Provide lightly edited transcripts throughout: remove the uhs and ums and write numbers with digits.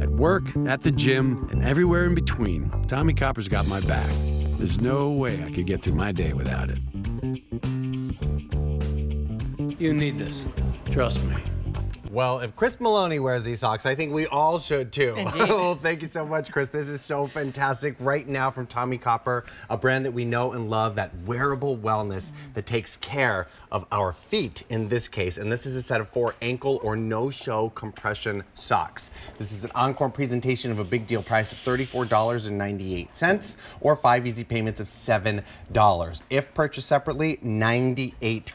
At work, at the gym, and everywhere in between, Tommie Copper's got my back. There's no way I could get through my day without it. You need this. Trust me. Well, if Chris Maloney wears these socks, I think we all should too. Well, thank you so much, Chris. This is so fantastic right now from Tommie Copper, a brand that we know and love, that wearable wellness that takes care of our feet in this case. And this is a set of 4 ankle or no-show compression socks. This is an encore presentation of a big deal price of $34.98 or 5 easy payments of $7. If purchased separately, $98.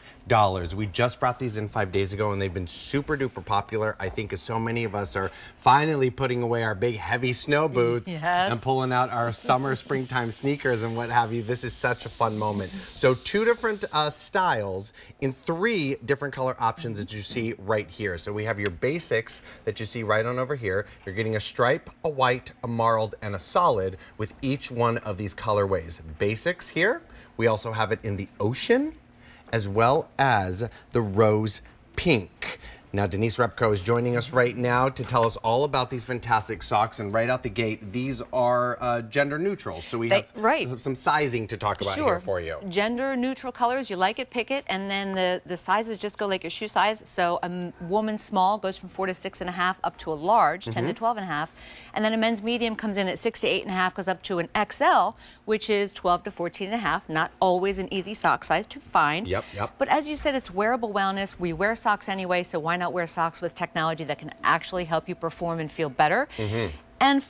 We just brought these in 5 days ago and they've been super duper popular. I think as so many of us are finally putting away our big heavy snow boots and pulling out our summer springtime sneakers and what have you. This is such a fun moment. So 2 different styles in 3 different color options that you see right here. So we have your basics that you see right on over here. You're getting a stripe, a white, a marled, and a solid with each one of these colorways. Basics here. We also have it in the ocean, as well as the rose pink. Now, Denise Repko is joining us right now to tell us all about these fantastic socks. And right out the gate, these are gender neutral. So we have some sizing to talk about here for you. Gender neutral colors, you like it, pick it. And then the sizes just go like your shoe size. So a woman small goes from 4 to 6.5 up to a large, 10 to 12.5. And then a men's medium comes in at 6 to 8.5, goes up to an XL, which is 12 to 14.5. Not always an easy sock size to find. But as you said, it's wearable wellness. We wear socks anyway, so why not wear socks with technology that can actually help you perform and feel better? And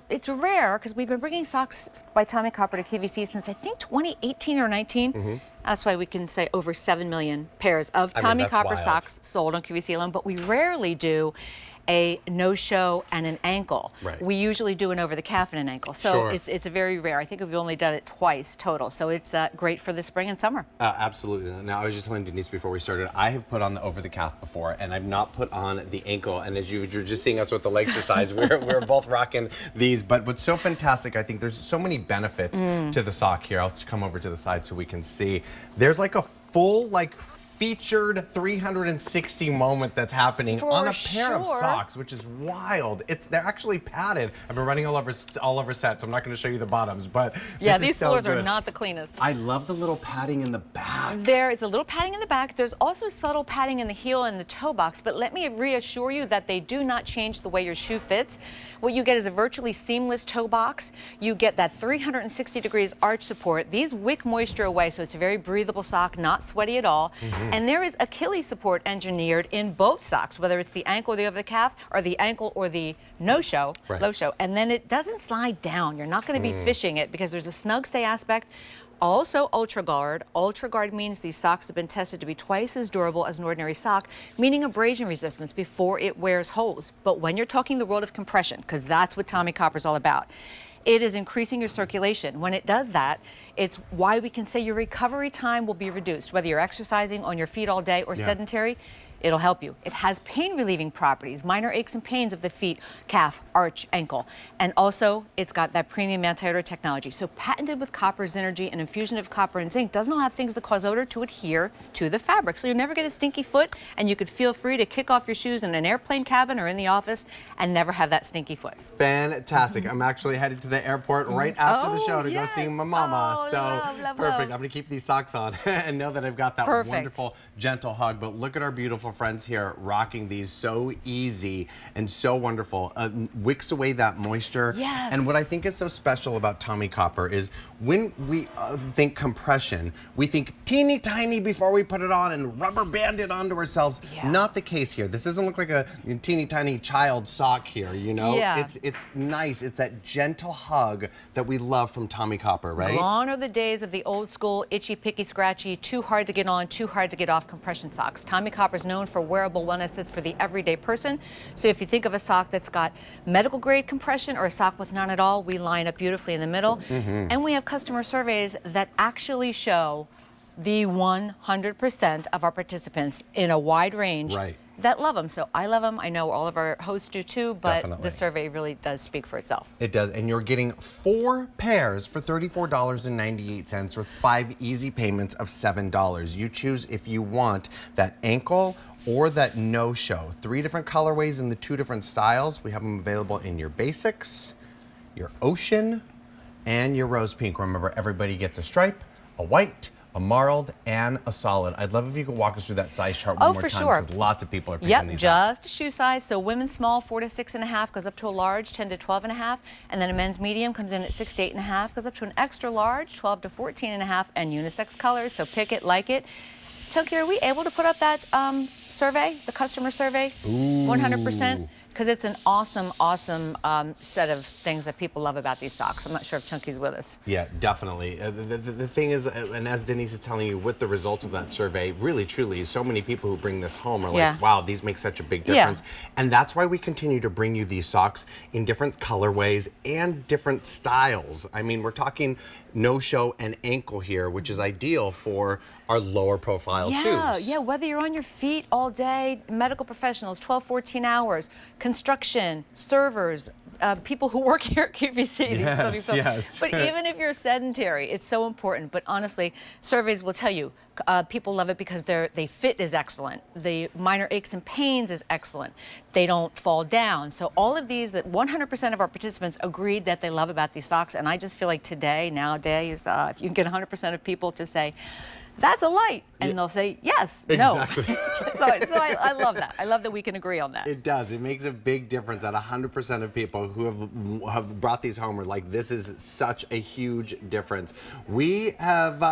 it's rare because we've been bringing socks by Tommie Copper to QVC since I think 2018 or 19. That's why we can say over 7 million pairs of Tommie Copper socks sold on QVC alone, but we rarely do a no-show and an ankle. We usually do an over the calf and an ankle. So it's a very rare. I think we've only done it twice total. So it's great for the spring and summer. Absolutely. Now, I was just telling Denise before we started, I have put on the over the calf before, and I've not put on the ankle. And as you're just seeing us with the leg exercise, we're both rocking these. But what's so fantastic, I think there's so many benefits to the sock here. I'll just come over to the side so we can see. There's like a full, featured 360 moment that's happening on a pair of socks, which is wild. They're actually padded. I've been running all over set, so I'm not going to show you the bottoms, but yeah, these floors are not the cleanest. I love the little padding in the back. There is a little padding in the back. There's also subtle padding in the heel and the toe box, but let me reassure you that they do not change the way your shoe fits. What you get is a virtually seamless toe box. You get that 360 degrees arch support. These wick moisture away, so it's a very breathable sock, not sweaty at all. And there is Achilles support engineered in both socks, whether it's the ankle or the over the calf, or the ankle or the no-show, low show. And then it doesn't slide down. You're not going to be fishing it because there's a snug stay aspect. Also Ultra Guard. Ultra Guard means these socks have been tested to be twice as durable as an ordinary sock, meaning abrasion resistance before it wears holes. But when you're talking the world of compression, because that's what Tommie Copper is all about, it is increasing your circulation. When it does that, it's why we can say your recovery time will be reduced. Whether you're exercising on your feet all day or sedentary, it'll help you. It has pain relieving properties, minor aches and pains of the feet, calf, arch, ankle. And also, it's got that premium anti-odor technology. So patented with copper synergy, an infusion of copper and zinc doesn't allow things that cause odor to adhere to the fabric. So you'll never get a stinky foot, and you could feel free to kick off your shoes in an airplane cabin or in the office and never have that stinky foot. Fantastic. I'm actually headed to the airport right after the show to go see my mama. Love. I'm going to keep these socks on and know that I've got that wonderful, gentle hug. But look at our beautiful friends here rocking these, so easy and so wonderful. Wicks away that moisture. And what I think is so special about Tommie Copper is when we think compression, we think teeny tiny before we put it on and rubber band it onto ourselves. Not the case here. This doesn't look like a teeny tiny child sock here, you know? It's nice. It's that gentle hug that we love from Tommie Copper, right? Gone are the days of the old school itchy, picky, scratchy, too hard to get on, too hard to get off compression socks. Tommie Copper is known for wearable wellness that's for the everyday person. So if you think of a sock that's got medical grade compression or a sock with none at all, we line up beautifully in the middle. And we have customer surveys that actually show the 100% of our participants in a wide range that love them. So I love them. I know all of our hosts do too, but the survey really does speak for itself. It does, and you're getting 4 pairs for $34.98 with 5 easy payments of $7. You choose if you want that ankle or that no-show. 3 different colorways in the 2 different styles. We have them available in your basics, your ocean, and your rose pink. Remember, everybody gets a stripe, a white, a marled, and a solid. I'd love if you could walk us through that size chart one more time. For sure. Because lots of people are picking these up. Just a shoe size. So women's small, 4 to 6.5, goes up to a large, 10 to 12.5. And then a men's medium comes in at 6 to 8.5, goes up to an extra large, 12 to 14.5, and unisex colors. So pick it, like it. Chunky, are we able to put up that survey, the customer survey? 100%? Because it's an awesome, awesome set of things that people love about these socks. I'm not sure if Chunky's with us. Yeah, definitely. The thing is, and as Denise is telling you, with the results of that survey, really, truly, so many people who bring this home are like, wow, these make such a big difference. And that's why we continue to bring you these socks in different colorways and different styles. I mean, we're talking no-show and ankle here, which is ideal for our lower profile shoes. Yeah, whether you're on your feet all day, medical professionals, 12, 14 hours, construction, servers, people who work here at QVC. Yes. But even if you're sedentary, it's so important. But honestly, surveys will tell you, people love it because they fit is excellent. The minor aches and pains is excellent. They don't fall down. So all of these that 100% of our participants agreed that they love about these socks. And I just feel like today, nowadays, if you can get 100% of people to say, that's a light, and they'll say yes, exactly. No. so I love that. I love that we can agree on that. It does. It makes a big difference that 100% of people who have brought these home are like, this is such a huge difference. We have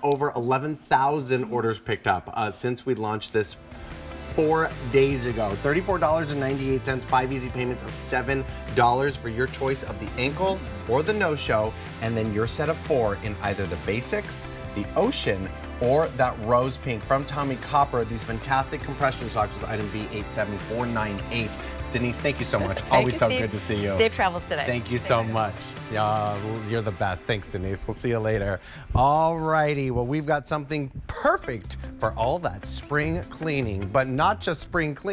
over 11,000 orders picked up since we launched this 4 days ago. $34.98, 5 easy payments of $7 for your choice of the ankle or the no-show, and then your set of 4 in either the basics, the ocean, or that rose pink from Tommie Copper. These fantastic compression socks with item B87498. Denise, thank you so much. Always so good to see you. Safe travels today. Thank you so much. You're the best. Thanks, Denise. We'll see you later. All righty. Well, we've got something perfect for all that spring cleaning, but not just spring cleaning.